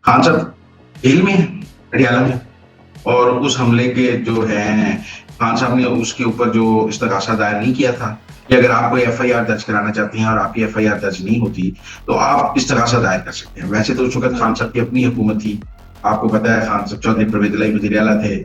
खान साहब जेल में है, पटियाला में। और उस हमले के जो है, खान साहब ने उसके ऊपर जो इस्तगासा दायर नहीं किया था कि अगर आप कोई एफआईआर दर्ज कराना चाहते हैं और आपकी एफआईआर दर्ज नहीं होती तो आप इस्तगासा दायर कर सकते हैं। वैसे तो उस वक्त खान साहब की अपनी हुकूमत थी, आपको पता है, खान साहब चौधरी परवेज इलाही वजीर आला थे।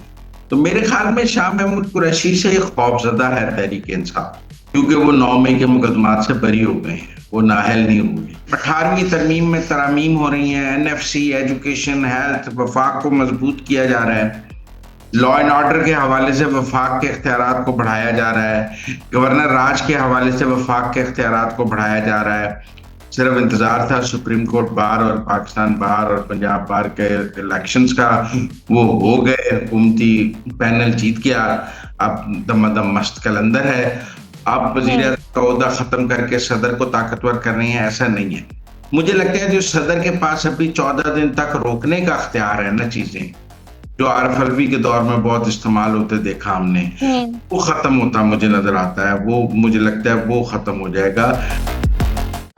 तो मेरे ख्याल में शाह महमूद कुरैशी से खौफजदा है तहरीक इंसाफ, क्योंकि वो 9 मई के मुकदमात से बरी हो गए हैं, वो नाअहल नहीं होंगे। 18वीं तरमीम में तरामीम हो रही हैं, एनएफसी, एजुकेशन, हेल्थ, वफाक को मजबूत किया जा रहा है। लॉ एंड ऑर्डर के हवाले से वफाक के इख्तियारात को बढ़ाया जा रहा है। गवर्नर राज के हवाले से वफाक के इख्तियारात को बढ़ाया जा रहा है। सिर्फ इंतजार था सुप्रीम कोर्ट बार और पाकिस्तान बार और पंजाब बार के इलेक्शंस का, वो हो गए, हुकूमती पैनल जीत गया। अब दमादम मस्त कलंदर है। अब वजीर आज़म का ओहदा खत्म करके सदर को ताकतवर कर रहे हैं, ऐसा नहीं है। मुझे लगता है जो सदर के पास अभी 14 दिन तक रोकने का अख्तियार है ना, चीजें जो आरफ अलवी के दौर में बहुत इस्तेमाल होते देखा हमने, वो खत्म होता मुझे नजर आता है। वो मुझे लगता है वो खत्म हो जाएगा।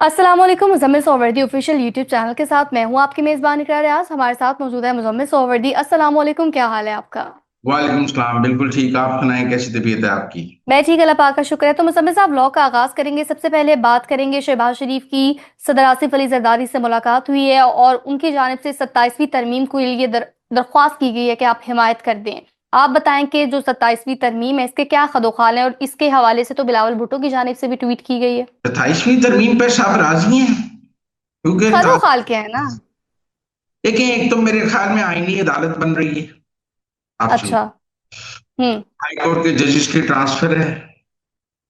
अस्सलाम वालेकुम। मुज़म्मिल सोहवर्दी ऑफिशियल यूट्यूब चैनल के साथ मैं हूं आपकी मेज़बान इकरार रियाज। हमारे साथ मौजूद है मुज़म्मिल सोहवर्दी। अस्सलाम वालेकुम, क्या हाल है आपका? वालेकुम सलाम, बिल्कुल ठीक। आप सुनाएं, कैसी तबीयत है आपकी? मैं ठीक, अल्लाह पाक का शुक्र है। तो मुज़म्मिल साहब, लॉ का आगाज करेंगे। सबसे पहले बात करेंगे शहबाज शरीफ की। सदर आसिफ अली जरदारी से मुलाकात हुई है और उनकी जानिब से 27वीं तरमीम के लिए दरख्वास्त की गई है कि आप हिमायत कर दें। आप बताएं कि जो 27वीं तरमीम है इसके क्या खदोखाल है, और इसके हवाले से तो बिलावल भुट्टो की जानिब से भी ट्वीट की गई है। 27वीं तरमीम पे सब राजी हैं, क्योंकि खदोखाल क्या है ना? देखिए, एक तो मेरे ख्याल में आईनी अदालत बन रही है। आप सुन, अच्छा। हम्म। हाई कोर्ट के जजेस की ट्रांसफर है,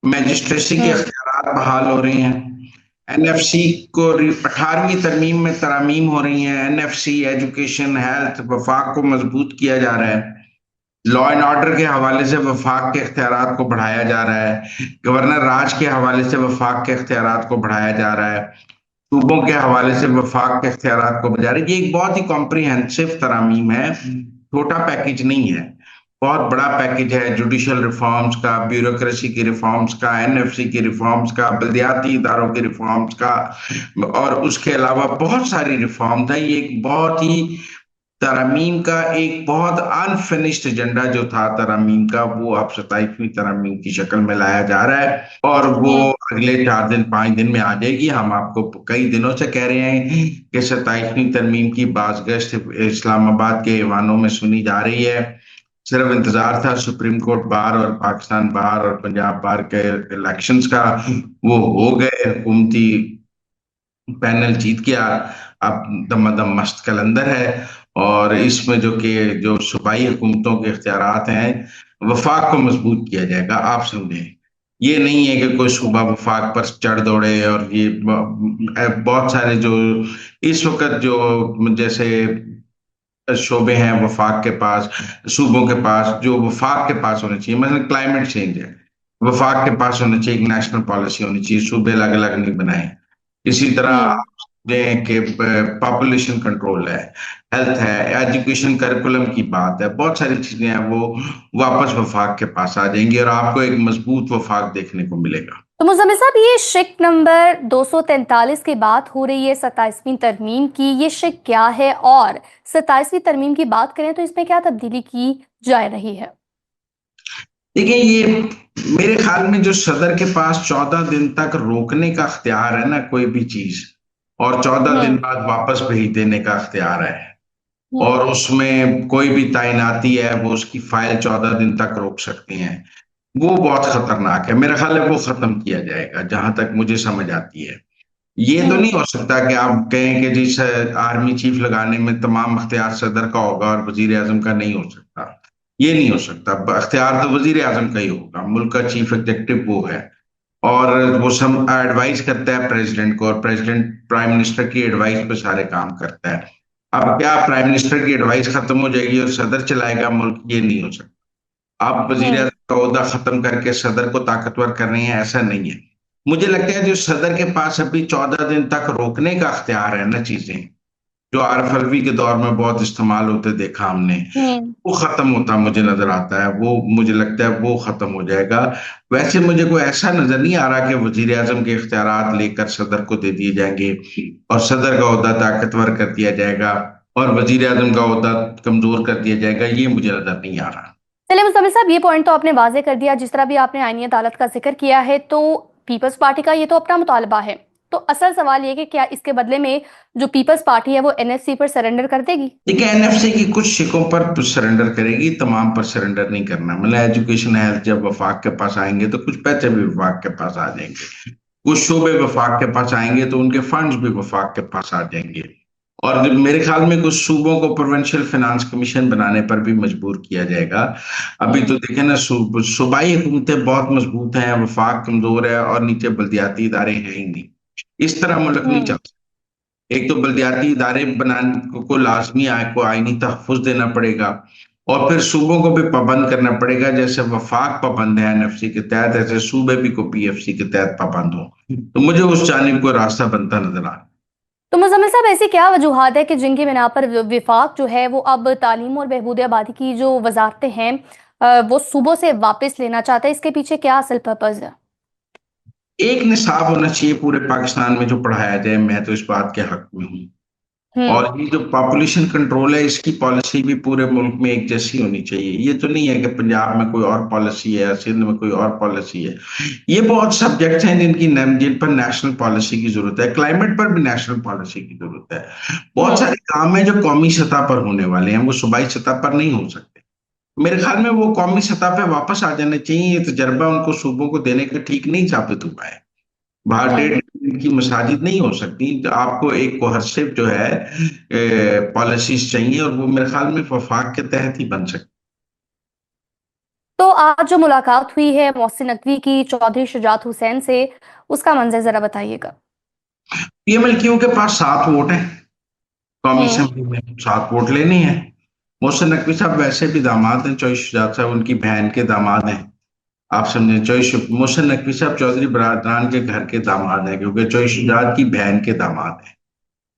मैजिस्ट्रेसी के हम्म। अख्तियारात बहाल हो रहे हैं, एनएफसी को 18वीं तरमीम में तरामीम हो रही हैं, एनएफसी, एजुकेशन, हेल्थ, वफाक को मजबूत किया जा रहा है। लॉ एंड ऑर्डर के हवाले से वफाक के इख्तियारात को बढ़ाया जा रहा है। गवर्नर राज के हवाले से वफाक के इख्तियारात को बढ़ाया जा रहा है। सूबों के हवाले से वफाक के इख्तियारात को बढ़ाया जा रहा है। ये एक बहुत ही कॉम्प्रिहेंसिव तरामीम है, छोटा पैकेज नहीं है, बहुत बड़ा पैकेज है। जुडिशल रिफॉर्म्स का, ब्यूरोक्रेसी की रिफॉर्म्स का, एनएफसी की रिफॉर्म्स का, बल्दियाती इदारों की रिफॉर्म्स का, और उसके अलावा बहुत सारी रिफॉर्म्स है। ये एक बहुत ही तरमीम का एक बहुत अनफिनिश्ड एजेंडा जो था तरमीम का, वो अब 27वीं तरमीम की शक्ल में लाया जा रहा है, और वो हम्म। अगले 4 दिन 5 दिन में आ जाएगी। हम आपको कई दिनों से कह रहे हैं कि 27वीं तरमीम की बाज़गश्त इस्लामाबाद के ऐवानों में सुनी जा रही है। सिर्फ इंतजार था सुप्रीम कोर्ट बार और पाकिस्तान बार और पंजाब बार के इलेक्शंस का, वो हो गए, हुकूमती पैनल जीत गया। अब दमादम मस्त कलंदर है। और इसमें जो सूबाई हुकूमतों के इख्तियारात हैं, वफाक को मजबूत किया जाएगा। आप समझें, ये नहीं है कि कोई सूबा वफाक पर चढ़ दौड़े। और ये बहुत सारे जो इस वक्त जो जैसे शोबे हैं वफाक के पास, सूबों के पास, जो वफाक के पास होने चाहिए, मतलब क्लाइमेट चेंज है, वफाक के पास होना चाहिए, एक नेशनल पॉलिसी होनी चाहिए, सूबे अलग अलग नहीं बनाए। इसी तरह हम्म। आप समझें कि पॉपुलेशन कंट्रोल है, हेल्थ है, एजुकेशन करिकुलम की बात है, बहुत सारी चीजें हैं, वो वापस वफाक के पास आ जाएंगी और आपको एक मजबूत वफाक देखने को मिलेगा। तो मुज़म्मिल साहब, ये शिक नंबर 243 की बात हो रही है 27वीं तरमीम की, ये शिक क्या है? और 27वीं तरमीम की बात करें तो इसमें क्या तब्दीली की जा रही है? देखिए, ये मेरे ख्याल में जो सदर के पास 14 दिन तक रोकने का अख्तियार है ना कोई भी चीज, और 14 दिन हम्म। बाद वापस भेज देने का अख्तियार है, हम्म। और उसमें कोई भी तैनाती है वो उसकी फाइल 14 दिन तक रोक सकते हैं, वो बहुत खतरनाक है। मेरा ख्याल है वो खत्म किया जाएगा, जहां तक मुझे समझ आती है। ये तो हम्म। नहीं हो सकता कि आप कहें कि जिस आर्मी चीफ लगाने में तमाम अख्तियार सदर का होगा और वजीर आजम का नहीं हो सकता। ये नहीं हो सकता, अख्तियार तो वजीर आजम का ही होगा, मुल्क का चीफ एग्जेक्टिव वो है। और वो सब एडवाइस करता है प्रेसिडेंट को, और प्रेसिडेंट प्राइम मिनिस्टर की एडवाइस पे सारे काम करता है। अब क्या प्राइम मिनिस्टर की एडवाइस खत्म हो जाएगी और सदर चलाएगा मुल्क? ये नहीं हो सकता। आप वजीर हम्म। आजम का ओहदा खत्म करके सदर को ताकतवर कर रहे हैं, ऐसा नहीं है। मुझे लगता है जो सदर के पास अभी 14 दिन तक रोकने का अख्तियार है ना, चीजें जो आरफ अलवी के दौर में बहुत इस्तेमाल होते देखा हमने, हम्म। वो खत्म होता मुझे नजर आता है। वो मुझे लगता है वो खत्म हो जाएगा। वैसे मुझे कोई ऐसा नजर नहीं आ रहा कि वजीर आजम के इख्तियारात लेकर सदर को दे दिए जाएंगे और सदर का ओहदा ताकतवर कर दिया जाएगा। और वजीर आजम का ओहदा कमजोर कर दिया जाएगा, ये मुझे नजर नहीं आ रहा। चलिए मुस्तफिल साहब, ये पॉइंट तो आपने वाजे कर दिया, जिस तरह भी आपने आईनी अदालत का जिक्र किया है, तो पीपल्स पार्टी का ये तो अपना मुतालबा है। तो असल सवाल ये कि क्या इसके बदले में जो पीपल्स पार्टी है वो एनएफसी पर सरेंडर कर देगी? देखिए, एनएफसी की कुछ शिकों पर सरेंडर करेगी, तमाम पर सरेंडर नहीं करना। मतलब एजुकेशन हेल्थ जब वफाक के पास आएंगे तो कुछ पैसे भी वफाक के पास आ जाएंगे, कुछ शोबे वफाक के पास आएंगे तो उनके फंड्स भी वफाक के पास आ जाएंगे। और मेरे ख्याल में कुछ सूबों को प्रोविंशियल फाइनेंस कमीशन बनाने पर भी मजबूर किया जाएगा। अभी तो हम्म। देखें ना, सूबाई हुकूमतें बहुत मजबूत हैं, वफाक कमजोर है और नीचे बल्दियाती इदारे हैं ही नहीं। इस तरह मुल्क नहीं हम्म। चल। एक तो बल्दियाती इदारे बनाने को लाजमी आय को आईनी तहफ़्फ़ुज़ देना पड़ेगा, और फिर सूबों को भी पाबंद करना पड़ेगा। जैसे वफाक पाबंद है एनएफसी के तहत, ऐसे सूबे भी को पीएफसी के तहत पाबंद हो। तो मुझे उस जानिब को रास्ता बनता नजर आ रहा है। तो मुजम्मिल साहब, ऐसी क्या वजूहात है कि जिनकी बिना पर विफाक जो है वो अब तालीम और बहबूद आबादी की जो वजारतें हैं वो सूबों से वापस लेना चाहता है? इसके पीछे क्या असल पर्पज है? एक निसाब होना चाहिए पूरे पाकिस्तान में जो पढ़ाया जाए, मैं तो इस बात के हक में हूँ। और हम्म। ये जो पॉपुलेशन कंट्रोल है, इसकी पॉलिसी भी पूरे मुल्क में एक जैसी होनी चाहिए। ये तो नहीं है कि पंजाब में कोई और पॉलिसी है, सिंध में कोई और पॉलिसी है। ये बहुत सब्जेक्ट्स हैं जिन पर नेशनल पॉलिसी की जरूरत है। क्लाइमेट पर भी नेशनल पॉलिसी की जरूरत है। बहुत हम्म। सारे काम हैं जो कौमी सतह पर होने वाले हैं, वो सूबाई सतह पर नहीं हो सकते। मेरे ख्याल में वो कौमी सतह पे वापस आ जाने चाहिए। ये तजर्बा उनको सूबों को देने का ठीक नहीं साबित हुआ है। बाहर हम्म। डेढ़ की मसाजिद नहीं हो सकती। तो आपको एक कोहर्सिव जो है पॉलिसीज चाहिए, और वो मेरे ख्याल में वफाक के तहत ही बन सकती। तो आज जो मुलाकात हुई है मोहसिन नकवी की चौधरी शुजात हुसैन से, उसका मंजर जरा बताइएगा। पीएमएलक्यू के पास 7 वोट हैं, कौमी हम्म। असेंबली में 7 वोट लेने हैं। मोहसिन नकवी साहब वैसे भी दामाद हैं, चॉइस शुजात साहब उनकी बहन के दामाद हैं। आप समझे, चॉइस मोहसिन नकवी साहब चौधरी बरादरान के घर के दामाद हैं, क्योंकि चॉइस शुजात की बहन के दामाद हैं।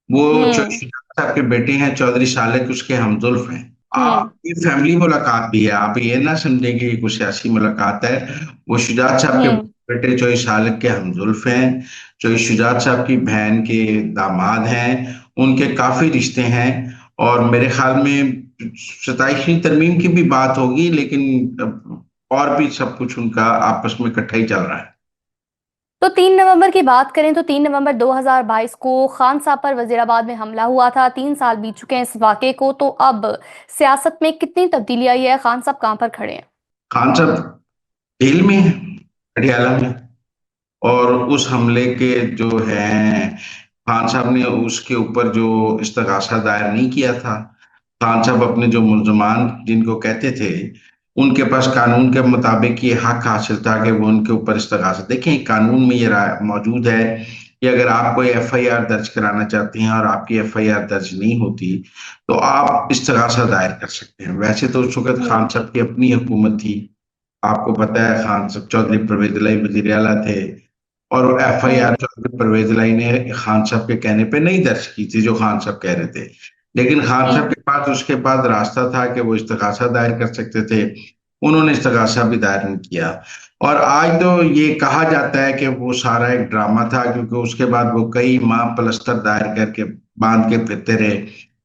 वो हम्म। चॉइस शुजात साहब के बेटे हैं, चौधरी सालेक उसके हमजुल्फ हैं। हम्म। ये फैमिली मुलाकात भी है, आप ये ना समझेंगे ये कोई सियासी मुलाकात है। वो शुजात साहब के हम्म। बेटे चॉइस सालेक के हमजुल्फ हैं, चॉइस शुजात साहब की बहन के दामाद हैं। उनके काफी रिश्ते हैं। और मेरे ख्याल में 27वीं तरमीम की भी बात होगी, लेकिन और भी सब कुछ उनका आपस में इकट्ठा ही चल रहा है। तो 3 नवंबर की बात करें तो 3 नवंबर 2022 को खान साहब पर वजीराबाद में हमला हुआ था। 3 साल बीत चुके हैं इस वाक़े को, तो अब सियासत में कितनी तब्दीली आई है? खान साहब कहाँ पर खड़े हैं? खान साहब जेल में है, पटियाला में। और उस हमले के जो है, खान साहब ने उसके ऊपर जो इस्तगासा दायर नहीं किया था। खान साहब अपने जो मुल्जमान जिनको कहते थे, उनके पास कानून के मुताबिक ये हक हासिल था कि वो उनके ऊपर इस्तगासा। देखें, कानून में ये राय मौजूद है कि अगर आप कोई एफआईआर दर्ज कराना चाहते हैं और आपकी एफआईआर दर्ज नहीं होती, तो आप इस्तगासा दायर कर सकते हैं। वैसे तो उस वक्त खान हम्म। साहब की अपनी हुकूमत थी, आपको पता है। खान साहब चौधरी परवेज इलाही वजीर आला थे, और एफआईआर हम्म। चौधरी परवेज इलाही ने खान साहब के कहने पे नहीं दर्ज की थी, जो खान साहब कह रहे थे। लेकिन खान साहब हम्म। के पास उसके बाद रास्ता था कि वो इस्तगासा दायर कर सकते थे। उन्होंने इस्तगासा भी दायर नहीं किया। और आज तो ये कहा जाता है कि वो सारा एक ड्रामा था, क्योंकि उसके बाद वो कई माह पलस्तर दायर करके बांध के फिरते रहे।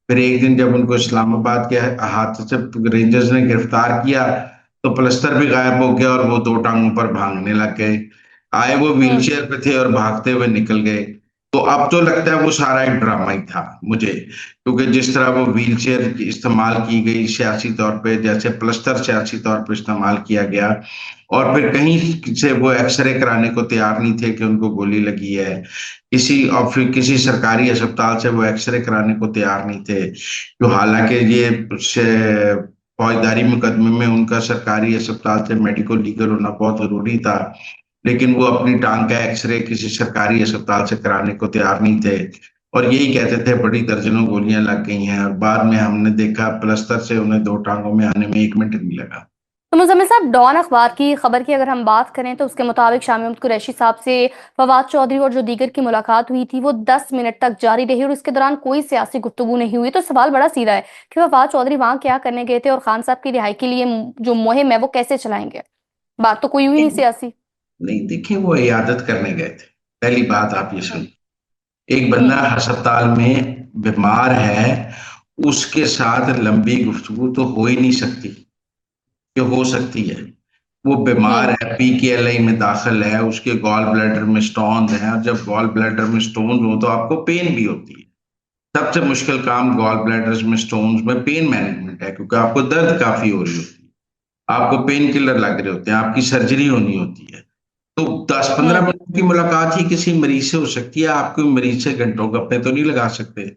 फिर एक दिन जब उनको इस्लामाबाद के हाथ से रेंजर्स ने गिरफ्तार किया, तो प्लस्तर भी गायब हो गया और वो दो टांगों पर भागने लग गए। आए वो व्हील हम्म। चेयर पे थे और भागते हुए निकल गए। तो अब तो लगता है वो सारा एक ड्रामा ही था मुझे, क्योंकि जिस तरह वो व्हील चेयर इस्तेमाल की गई सियासी तौर पे, जैसे प्लस्तर सियासी तौर पे इस्तेमाल किया गया। और फिर कहीं से वो एक्सरे कराने को तैयार नहीं थे कि उनको गोली लगी है किसी, और फिर किसी सरकारी अस्पताल से वो एक्सरे कराने को तैयार नहीं थे, जो हालांकि ये फौजदारी मुकदमे में उनका सरकारी अस्पताल से मेडिको लीगल होना बहुत जरूरी था। लेकिन वो अपनी टांग का एक्सरे किसी सरकारी अस्पताल से कराने को तैयार नहीं थे, और यही कहते थे बड़ी दर्जनों गोलियां लग गई हैं। और बाद में हमने देखा प्लस्तर से उन्हें दो टांगों में आने में 1 मिनट नहीं लगा। तो मुजम्मिल साहब, डॉन अखबार की खबर की अगर हम बात करें तो उसके मुताबिक शाह महमूद कुरैशी साहब से फवाद चौधरी और जो दीगर की मुलाकात हुई थी वो 10 मिनट तक जारी रही, और इसके दौरान कोई सियासी गुफ्तगू नहीं हुई। तो सवाल बड़ा सीधा है कि फवाद चौधरी वहां क्या करने गए थे और खान साहब की रिहाई के लिए जो मुहिम है वो कैसे चलाएंगे? बात तो कोई हुई नहीं सियासी। नहीं, देखिए, वो इयादत करने गए थे। पहली बात आप ये हम्म। सुन, एक बंदा हम्म। अस्पताल में बीमार है, उसके साथ लंबी गुफ्तगू तो हो ही नहीं सकती, कि हो सकती है। वो बीमार हम्म। है, पीकेएलआई में दाखिल है, उसके गॉल ब्लैडर में स्टोन है, और जब गॉल ब्लैडर में स्टोन हो तो आपको पेन भी होती है। सबसे मुश्किल काम गॉल ब्लैडर में स्टोन्स में पेन मैनेजमेंट है, क्योंकि आपको दर्द काफी हो रही होती है, आपको पेन किलर लग रहे होते हैं, आपकी सर्जरी होनी होती है। तो 10-15 हम्म। मिनट की मुलाकात ही किसी मरीज से हो सकती है, आपको मरीज से घंटों गप्पे तो नहीं लगा सकते।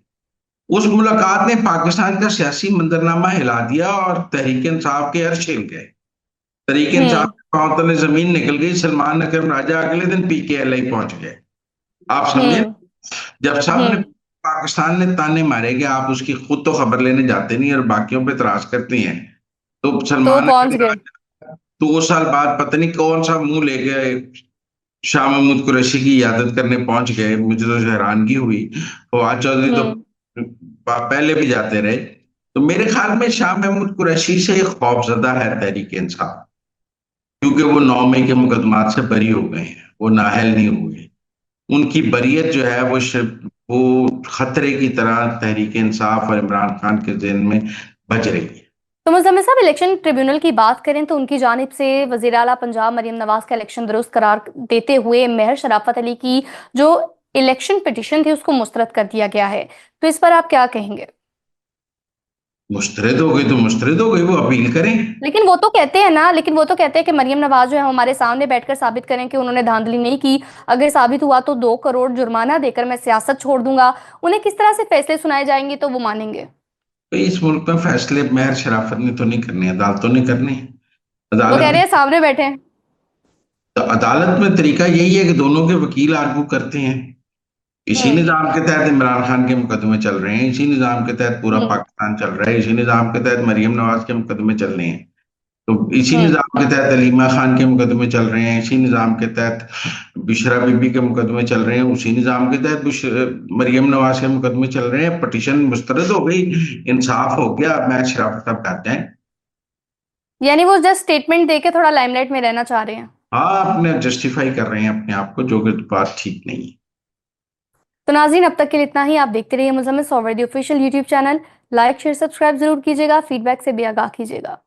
उस मुलाकात ने पाकिस्तान का सियासी मंजरनामा हिला दिया और तहरीक इंसाफ के अर्श हिल गए। तहरीक इंसाफ हम्म। के पांव तले जमीन निकल गई, सलमान अकरम राजा अगले दिन पीकेएलआई पहुंच गए। आप समझे? हम्म। जब सब ने, हम्म। पाकिस्तान ने ताने मारे कि आप उसकी खुद तो खबर लेने जाते नहीं और बाकियों पे तराज करती हैं, तो तो वो सलमान पहुंच अकरम गए। राजा 2 साल बाद पता नहीं कौन सा मुंह लेके शाह महमूद कुरैशी की इयादत करने पहुंच गए। मुझे तो हैरानगी हुई। फवाद चौधरी तो हम्म। पहले भी जाते रहे। तो मेरे ख्याल में शाह महमूद कुरैशी से खौफजदा है तहरीक इंसाफ, क्योंकि वो 9 मई के मुकदमात से बरी हो गए हैं, वो नाअहल नहीं हुए। उनकी बरियत जो है वो खतरे की तरह तहरीक इंसाफ और इमरान खान के ज़हन में बज रही है। तो मुज़म्मिल साहब, इलेक्शन ट्रिब्यूनल की बात करें तो उनकी जानिब से वज़ीर आला पंजाब मरियम नवाज का इलेक्शन दुरुस्त करार देते हुए मेहर शराफत अली की जो इलेक्शन पिटिशन थी उसको मुस्तरद कर दिया गया है। तो इस पर आप क्या कहेंगे? मुस्तरद हो गई तो मुस्तरद हो गई, वो अपील करें। लेकिन वो तो कहते हैं कि मरियम नवाज जो है हमारे सामने बैठकर साबित करें कि उन्होंने धांधली नहीं की। अगर साबित हुआ तो 2 करोड़ जुर्माना देकर मैं सियासत छोड़ दूंगा। उन्हें किस तरह से फैसले सुनाए जाएंगे तो वो मानेंगे? भाई, इस मुल्क में फैसले मेहर शराफत ने तो नहीं करने, अदालतों ने करने हैं। वो कह अदालत रहे हैं सामने बैठे हैं। तो अदालत में तरीका यही है कि दोनों के वकील आर्गू करते हैं। इसी हम्म। निजाम के तहत इमरान खान के मुकदमे चल रहे हैं, इसी निजाम के तहत पूरा हम्म। पाकिस्तान चल रहा है, इसी निजाम के तहत मरियम नवाज के मुकदमे चल रहे हैं। तो इसी हम्म। निजाम के तहत अलीमा खान के मुकदमे चल रहे हैं, इसी निजाम के तहत बिशरा बीबी के मुकदमे चल रहे हैं, उसी निजाम के तहत मरियम नवाज के मुकदमे चल रहे हैं। पटिशन मुस्तरद हो गई, इंसाफ हो गया, अब मैच शराफत साहब कहते हैं। यानी वो जस्ट स्टेटमेंट देके थोड़ा लाइमलाइट में रहना चाह रहे हैं। हाँ, अपने जस्टिफाई कर रहे हैं अपने आप को, जो कि बात ठीक नहीं है। तो नाज़रीन, अब तक के लिए इतना ही। आप देखते रहिए मुज़म्मिल सॉवरदी official YouTube channel. Like share subscribe जरूर कीजिएगा, फीडबैक से भी आगाह कीजिएगा।